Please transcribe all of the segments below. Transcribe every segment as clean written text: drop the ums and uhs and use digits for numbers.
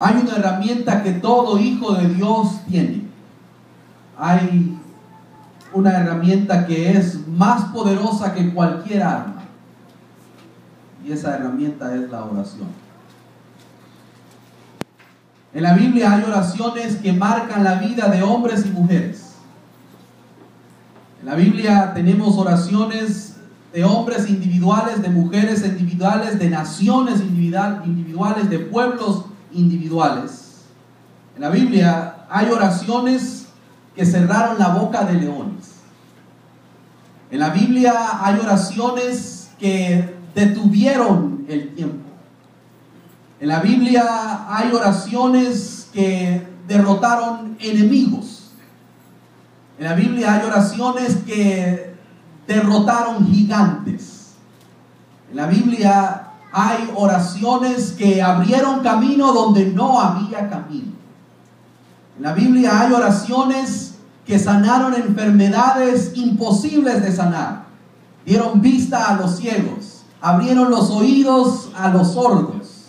Hay una herramienta que todo hijo de Dios tiene. Hay una herramienta que es más poderosa que cualquier arma. Y esa herramienta es la oración. En la Biblia hay oraciones que marcan la vida de hombres y mujeres. En la Biblia tenemos oraciones de hombres individuales, de mujeres individuales, de naciones individuales, de pueblos individuales. En la Biblia hay oraciones que cerraron la boca de leones. En la Biblia hay oraciones que detuvieron el tiempo. En la Biblia hay oraciones que derrotaron enemigos. En la Biblia hay oraciones que derrotaron gigantes. En la Biblia hay oraciones que abrieron camino donde no había camino. En la Biblia hay oraciones que sanaron enfermedades imposibles de sanar. Dieron vista a los ciegos, abrieron los oídos a los sordos.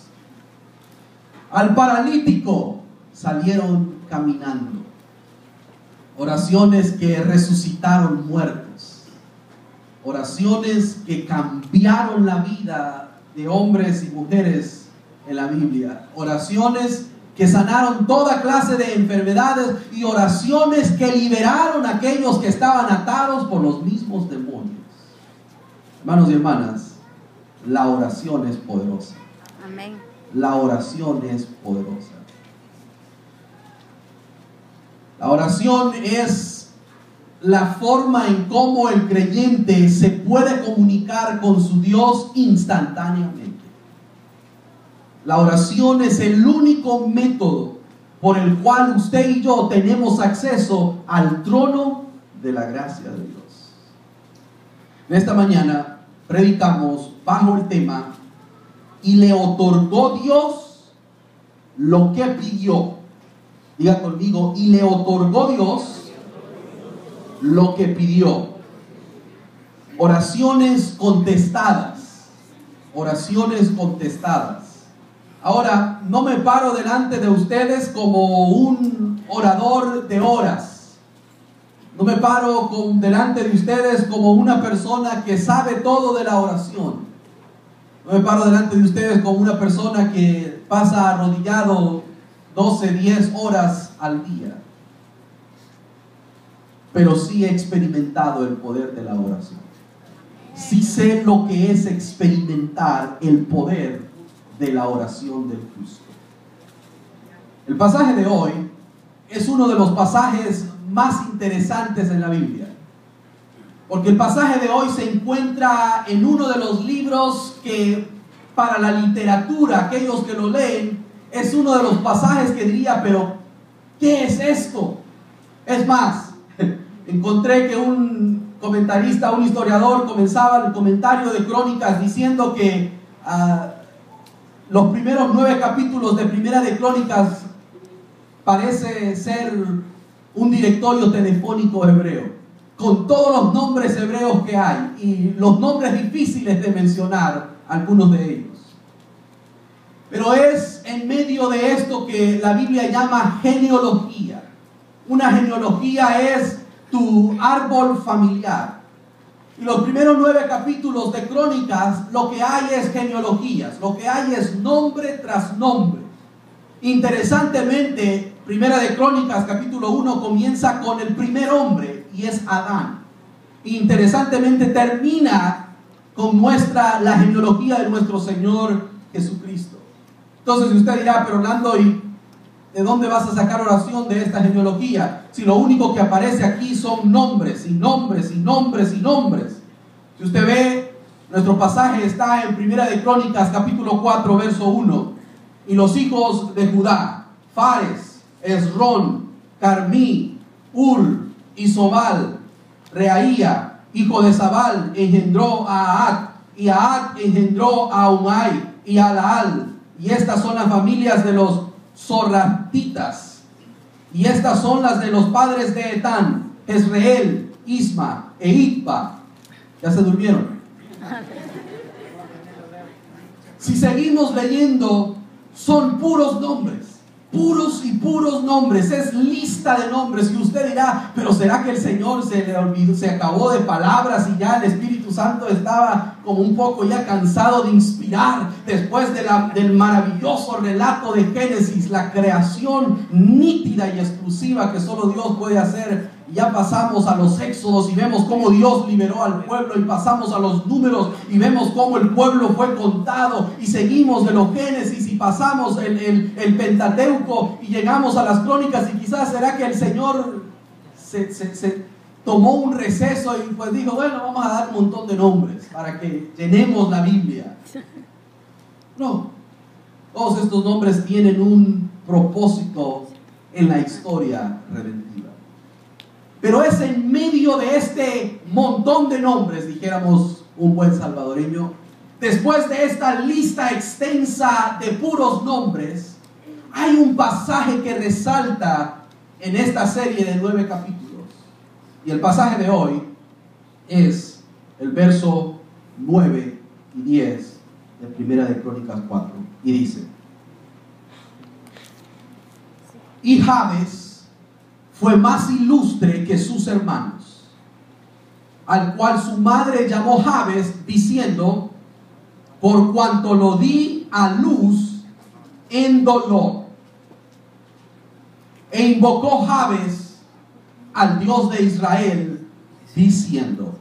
Al paralítico salieron caminando. Oraciones que resucitaron muertos. Oraciones que cambiaron la vida de hombres y mujeres en la Biblia. Oraciones que sanaron toda clase de enfermedades y oraciones que liberaron a aquellos que estaban atados por los mismos demonios. Hermanos y hermanas, la oración es poderosa. Amén. La oración es poderosa. La oración es la forma en cómo el creyente se puede comunicar con su Dios instantáneamente. La oración es el único método por el cual usted y yo tenemos acceso al trono de la gracia de Dios. En esta mañana predicamos bajo el tema: y le otorgó Dios lo que pidió. Diga conmigo: y le otorgó Dios lo que pidió. Oraciones contestadas. Oraciones contestadas. Ahora, no me paro delante de ustedes como un orador de horas. No me paro delante de ustedes como una persona que sabe todo de la oración. No me paro delante de ustedes como una persona que pasa arrodillado 12, 10 horas al día. Pero sí he experimentado el poder de la oración. Sí sé lo que es experimentar el poder de la oración del justo. El pasaje de hoy es uno de los pasajes más interesantes en la Biblia, porque el pasaje de hoy se encuentra en uno de los libros que para la literatura, aquellos que lo leen, es uno de los pasajes que diría: pero ¿qué es esto? Es más, encontré que un comentarista, un historiador, comenzaba el comentario de Crónicas diciendo que los primeros 9 capítulos de Primera de Crónicas parece ser un directorio telefónico hebreo, con todos los nombres hebreos que hay y los nombres difíciles de mencionar, algunos de ellos. Pero es en medio de esto que la Biblia llama genealogía. Una genealogía es tu árbol familiar. Y los primeros 9 capítulos de Crónicas, lo que hay es genealogías, lo que hay es nombre tras nombre. Interesantemente, Primera de Crónicas, capítulo 1, comienza con el primer hombre, y es Adán. Interesantemente termina con la genealogía de nuestro Señor Jesucristo. Entonces usted dirá: pero Orlando, ¿y de dónde vas a sacar oración de esta genealogía? Si lo único que aparece aquí son nombres y nombres y nombres y nombres. Si usted ve, nuestro pasaje está en Primera de Crónicas, capítulo 4, verso 1. Y los hijos de Judá: Fares, Esrón, Carmí, Ur y Sobal. Reaía, hijo de Sabal, engendró a Ahat, y Ahat engendró a Umai y a Laal. Y estas son las familias de los Zorratitas. Y estas son las de los padres de Etán: Jezreel, Isma e Itba. ¿Ya se durmieron? Si seguimos leyendo, son puros nombres. Puros y puros nombres, es lista de nombres. Y usted dirá, pero ¿será que el Señor se le olvidó, se acabó de palabras y ya el Espíritu Santo estaba como un poco ya cansado de inspirar después del maravilloso relato de Génesis, la creación nítida y exclusiva que solo Dios puede hacer? Ya pasamos a los éxodos y vemos cómo Dios liberó al pueblo, y pasamos a los números y vemos cómo el pueblo fue contado, y seguimos de los Génesis y pasamos el Pentateuco y llegamos a las Crónicas. Y quizás será que el Señor se tomó un receso y pues dijo, bueno, vamos a dar un montón de nombres para que llenemos la Biblia. No, todos estos nombres tienen un propósito en la historia redentiva. Pero es en medio de este montón de nombres, dijéramos un buen salvadoreño, después de esta lista extensa de puros nombres, hay un pasaje que resalta en esta serie de 9 capítulos. Y el pasaje de hoy es el verso 9 y 10 de Primera de Crónicas 4. Y dice: y Jabes fue más ilustre que sus hermanos, al cual su madre llamó Jabes, diciendo: por cuanto lo di a luz en dolor. E invocó Jabes al Dios de Israel, diciendo: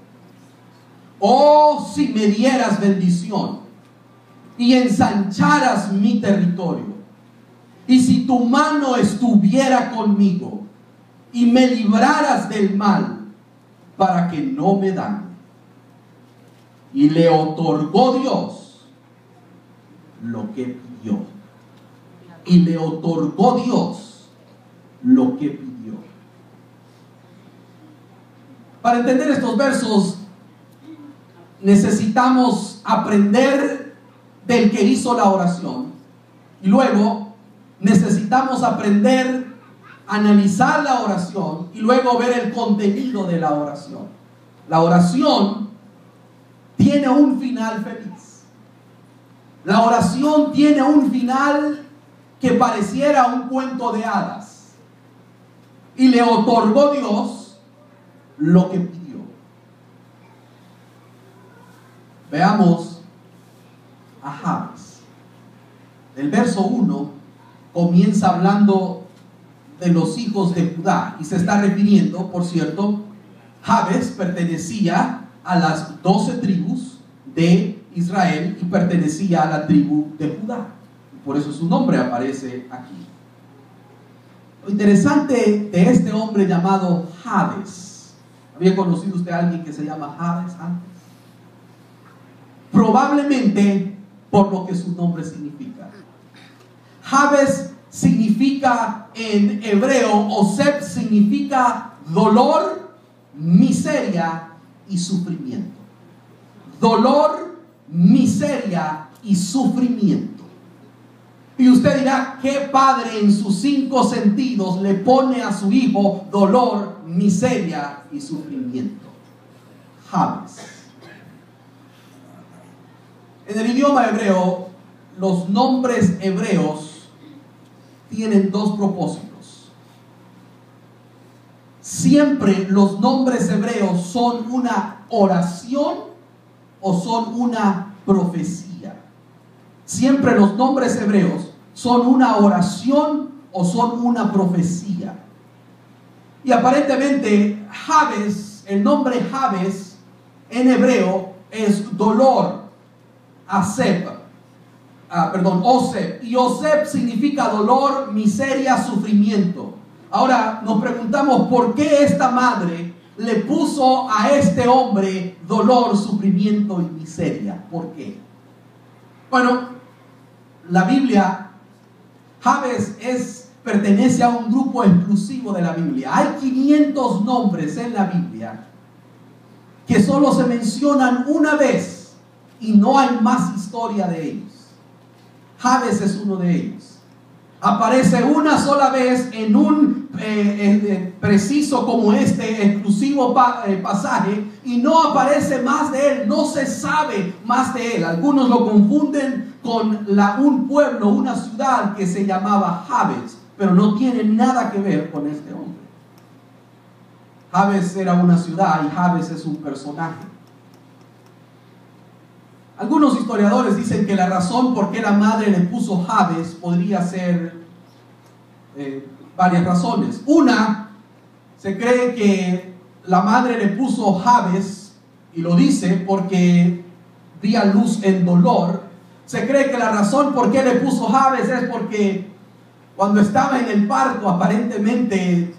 oh, si me dieras bendición y ensancharas mi territorio, y si tu mano estuviera conmigo y me libraras del mal, para que no me dañe. Y le otorgó Dios lo que pidió. Y le otorgó Dios lo que pidió. Para entender estos versos, necesitamos aprender del que hizo la oración. Y luego necesitamos aprender, analizar la oración, y luego ver el contenido de la oración. La oración tiene un final feliz. La oración tiene un final que pareciera un cuento de hadas. Y le otorgó Dios lo que pidió. Veamos a Jabes. El verso 1 comienza hablando de los hijos de Judá, y se está refiriendo, por cierto, Jabes pertenecía a las 12 tribus de Israel y pertenecía a la tribu de Judá. Por eso su nombre aparece aquí. Lo interesante de este hombre llamado Jabes, ¿había conocido usted a alguien que se llama Jabes antes? Probablemente por lo que su nombre significa. Jabes significa en hebreo, Oseb significa dolor, miseria y sufrimiento. Dolor, miseria y sufrimiento. Y usted dirá, ¿qué padre en sus 5 sentidos le pone a su hijo dolor, miseria y sufrimiento? Jabes. En el idioma hebreo, los nombres hebreos tienen 2 propósitos. Siempre los nombres hebreos son una oración o son una profecía. Siempre los nombres hebreos son una oración o son una profecía. Y aparentemente Jabes, el nombre Jabes en hebreo es dolor, Oseb. Y Oseb significa dolor, miseria, sufrimiento. Ahora nos preguntamos, ¿por qué esta madre le puso a este hombre dolor, sufrimiento y miseria? ¿Por qué? Bueno, la Biblia, Jabes pertenece a un grupo exclusivo de la Biblia. Hay 500 nombres en la Biblia que solo se mencionan una vez y no hay más historia de ellos. Jabes es uno de ellos. Aparece una sola vez en un preciso como este exclusivo pasaje, y no aparece más de él, no se sabe más de él. Algunos lo confunden con un pueblo, una ciudad que se llamaba Jabes, pero no tiene nada que ver con este hombre. Jabes era una ciudad y Jabes es un personaje. Algunos historiadores dicen que la razón por qué la madre le puso Jabes podría ser varias razones. Una, se cree que la madre le puso Jabes, y lo dice porque di a luz en dolor. Se cree que la razón por qué le puso Jabes es porque cuando estaba en el parto aparentemente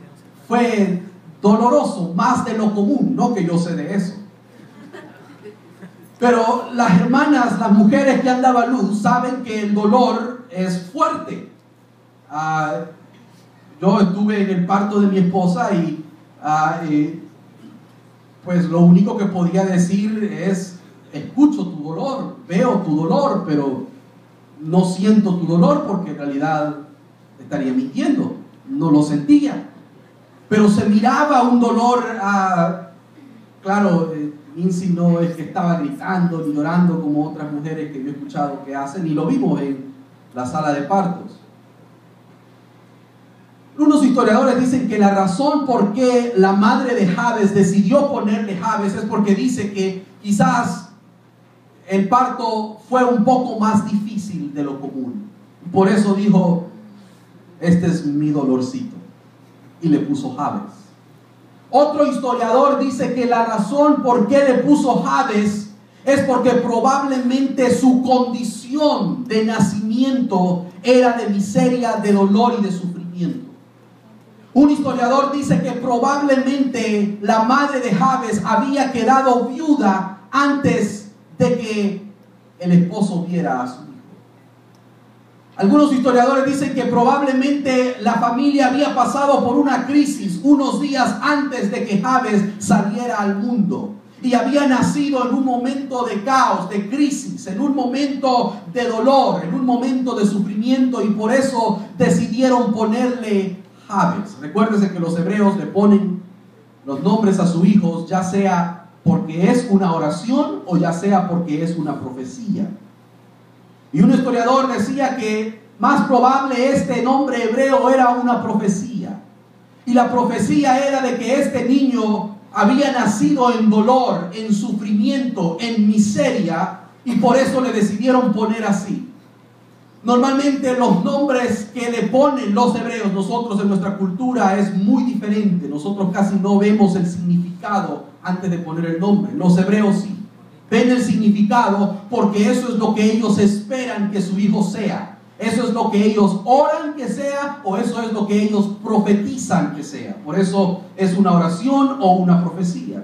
fue doloroso, más de lo común, no que yo sé de eso. Pero las hermanas, las mujeres que han dado a luz, saben que el dolor es fuerte. Yo estuve en el parto de mi esposa y pues lo único que podía decir es: escucho tu dolor, veo tu dolor, pero no siento tu dolor, porque en realidad estaría mintiendo, no lo sentía. Pero se miraba un dolor, claro, Insi no es que estaba gritando ni llorando como otras mujeres que yo he escuchado que hacen, y lo vimos en la sala de partos. Unos historiadores dicen que la razón por qué la madre de Jabes decidió ponerle Jabes es porque dice que quizás el parto fue un poco más difícil de lo común. Por eso dijo: este es mi dolorcito, y le puso Jabes. Otro historiador dice que la razón por qué le puso Jabes es porque probablemente su condición de nacimiento era de miseria, de dolor y de sufrimiento. Un historiador dice que probablemente la madre de Jabes había quedado viuda antes de que el esposo viera a su hijo. Algunos historiadores dicen que probablemente la familia había pasado por una crisis unos días antes de que Jabes saliera al mundo, y había nacido en un momento de caos, de crisis, en un momento de dolor, en un momento de sufrimiento, y por eso decidieron ponerle Jabes. Recuérdese que los hebreos le ponen los nombres a sus hijos, ya sea porque es una oración o ya sea porque es una profecía. Y un historiador decía que más probable este nombre hebreo era una profecía. Y la profecía era de que este niño había nacido en dolor, en sufrimiento, en miseria, y por eso le decidieron poner así. Normalmente los nombres que le ponen los hebreos, nosotros en nuestra cultura es muy diferente. Nosotros casi no vemos el significado antes de poner el nombre. Los hebreos sí ven el significado, porque eso es lo que ellos esperan que su hijo sea. Eso es lo que ellos oran que sea, o eso es lo que ellos profetizan que sea. Por eso es una oración o una profecía.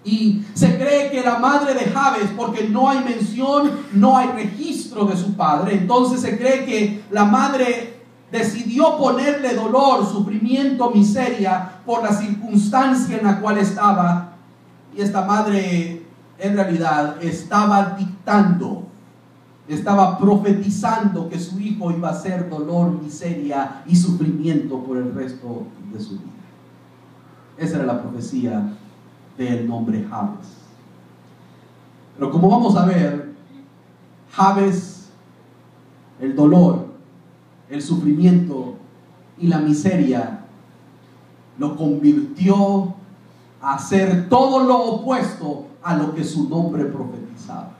Y se cree que la madre de Jabes, porque no hay mención, no hay registro de su padre, entonces se cree que la madre decidió ponerle dolor, sufrimiento, miseria por la circunstancia en la cual estaba. Y esta madre en realidad estaba dictando, estaba profetizando que su hijo iba a ser dolor, miseria y sufrimiento por el resto de su vida. Esa era la profecía del nombre Jabes. Pero como vamos a ver, Jabes, el dolor, el sufrimiento y la miseria, lo convirtió a hacer todo lo opuesto a lo que su nombre profetizaba.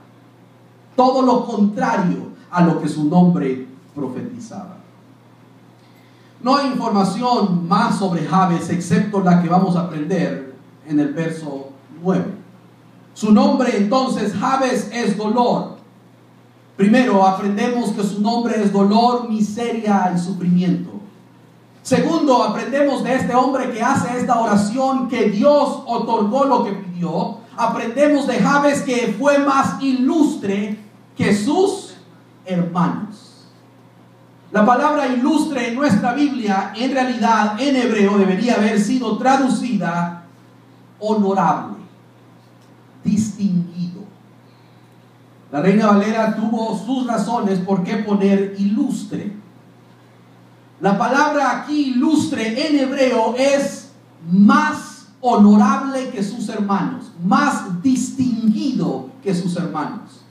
Todo lo contrario a lo que su nombre profetizaba. No hay información más sobre Jabes excepto la que vamos a aprender en el verso 9. Su nombre entonces, Jabes, es dolor. Primero, aprendemos que su nombre es dolor, miseria y sufrimiento. Segundo, aprendemos de este hombre que hace esta oración que Dios otorgó lo que pidió. Aprendemos de Jabes que fue más ilustre que sus hermanos. La palabra ilustre en nuestra Biblia, en realidad en hebreo, debería haber sido traducida honorable, distinguido. La Reina Valera tuvo sus razones por qué poner ilustre. La palabra aquí ilustre en hebreo es más honorable que sus hermanos, más distinguido que sus hermanos.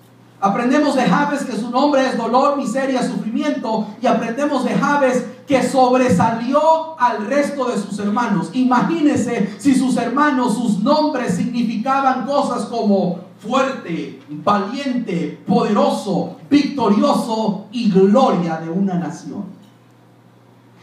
Aprendemos de Jabes que su nombre es dolor, miseria, sufrimiento. Y aprendemos de Jabes que sobresalió al resto de sus hermanos. Imagínense si sus hermanos, sus nombres significaban cosas como fuerte, valiente, poderoso, victorioso y gloria de una nación.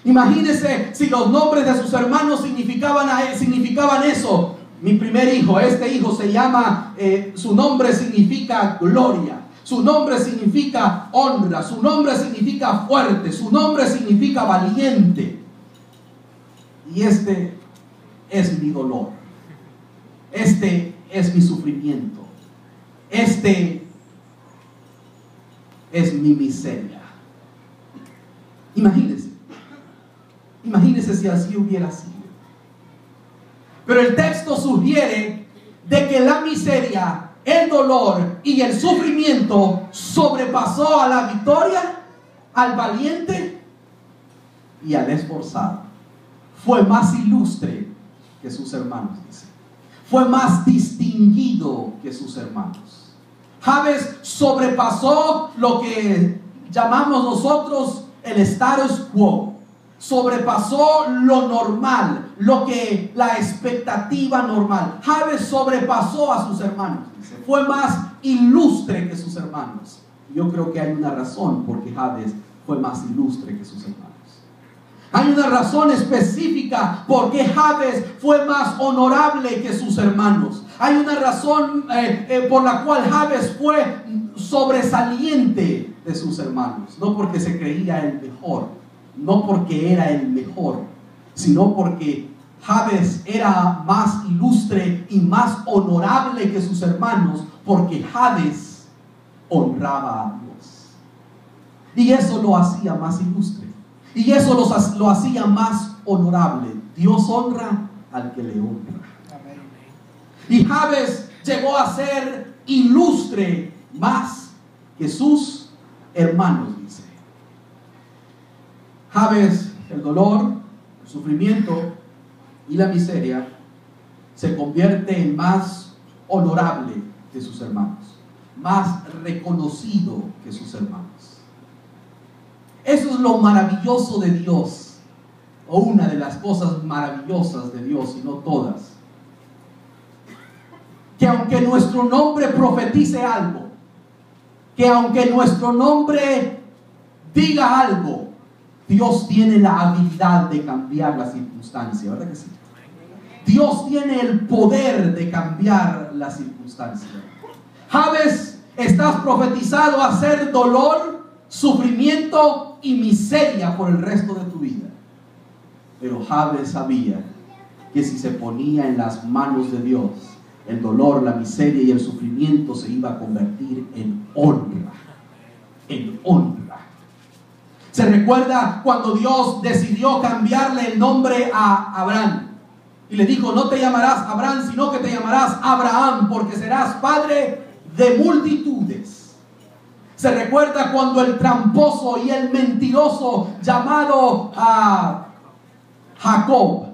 Imagínense si los nombres de sus hermanos significaban eso. Mi primer hijo, este hijo se llama, su nombre significa gloria. Su nombre significa honra, su nombre significa fuerte, su nombre significa valiente. Y este es mi dolor. Este es mi sufrimiento. Este es mi miseria. Imagínense si así hubiera sido. Pero el texto sugiere de que la miseria, el dolor y el sufrimiento sobrepasó a la victoria, al valiente y al esforzado. Fue más ilustre que sus hermanos, dice. Fue más distinguido que sus hermanos. Jabes sobrepasó lo que llamamos nosotros el status quo. Sobrepasó lo normal, la expectativa normal. Jabes sobrepasó a sus hermanos. Fue más ilustre que sus hermanos. Yo creo que hay una razón por qué Jabes fue más ilustre que sus hermanos. Hay una razón específica por qué Jabes fue más honorable que sus hermanos. Hay una razón por la cual Jabes fue sobresaliente de sus hermanos. No porque se creía el mejor, no porque era el mejor, sino porque Jabes era más ilustre y más honorable que sus hermanos, porque Jabes honraba a Dios. Y eso lo hacía más ilustre. Y eso lo hacía más honorable. Dios honra al que le honra. Y Jabes llegó a ser ilustre más que sus hermanos, dice. Jabes, el dolor, el sufrimiento y la miseria se convierte en más honorable que sus hermanos, más reconocido que sus hermanos. Eso es lo maravilloso de Dios, o una de las cosas maravillosas de Dios, y no todas. Que aunque nuestro nombre profetice algo, que aunque nuestro nombre diga algo, Dios tiene la habilidad de cambiar la circunstancia, ¿verdad que sí? Dios tiene el poder de cambiar la circunstancia. Jabes, estás profetizado a ser dolor, sufrimiento y miseria por el resto de tu vida. Pero Jabes sabía que si se ponía en las manos de Dios, el dolor, la miseria y el sufrimiento se iba a convertir en honra. En honra. Se recuerda cuando Dios decidió cambiarle el nombre a Abraham. Y le dijo, no te llamarás Abraham, sino que te llamarás Abraham, porque serás padre de multitudes. Se recuerda cuando el tramposo y el mentiroso llamado a Jacob,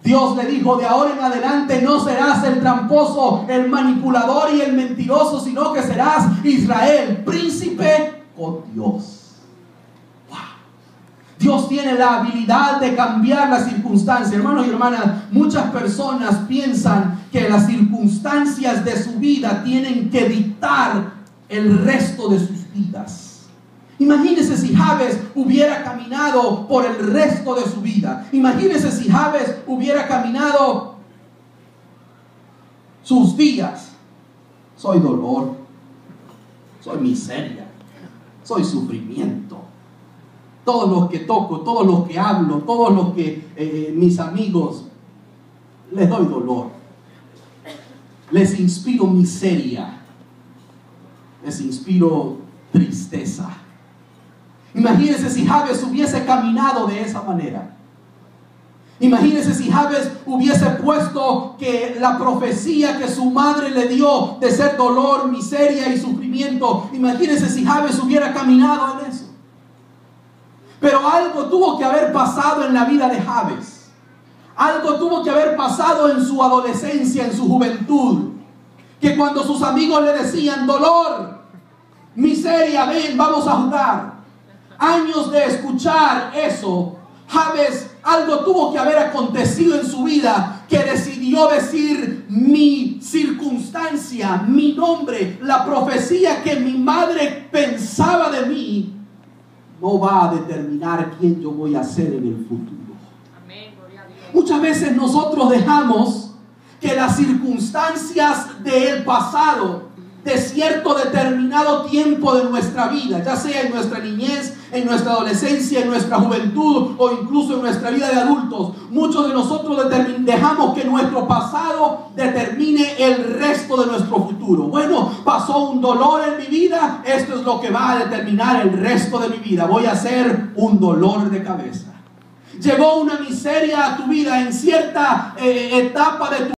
Dios le dijo, de ahora en adelante no serás el tramposo, el manipulador y el mentiroso, sino que serás Israel, príncipe con Dios. Wow. Dios tiene la habilidad de cambiar las circunstancias. Hermanos y hermanas, muchas personas piensan que las circunstancias de su vida tienen que dictar el resto de sus vidas. Imagínese si Jabes hubiera caminado por el resto de su vida. Imagínese si Jabes hubiera caminado sus días. Soy dolor, soy miseria, soy sufrimiento. Todos los que toco, todos los que hablo, todos los que mis amigos, les doy dolor. Les inspiro miseria. Les inspiro tristeza. Imagínense si Jabes hubiese caminado de esa manera. Imagínense si Jabes hubiese puesto que la profecía que su madre le dio de ser dolor, miseria y sufrimiento. Imagínense si Jabes hubiera caminado en eso. Pero algo tuvo que haber pasado en la vida de Jabes. Algo tuvo que haber pasado en su adolescencia, en su juventud, que cuando sus amigos le decían: dolor, miseria, ven, vamos a jugar. Años de escuchar eso, Jabes, algo tuvo que haber acontecido en su vida que decidió decir: mi circunstancia, mi nombre, la profecía que mi madre pensaba de mí, no va a determinar quién yo voy a ser en el futuro. Amén, gloria a Dios. Muchas veces nosotros dejamos que las circunstancias del pasado, de cierto determinado tiempo de nuestra vida, ya sea en nuestra niñez, en nuestra adolescencia, en nuestra juventud o incluso en nuestra vida de adultos, muchos de nosotros dejamos que nuestro pasado determine el resto de nuestro futuro. Bueno, pasó un dolor en mi vida, esto es lo que va a determinar el resto de mi vida. Voy a ser un dolor de cabeza. Llegó una miseria a tu vida en cierta etapa de tu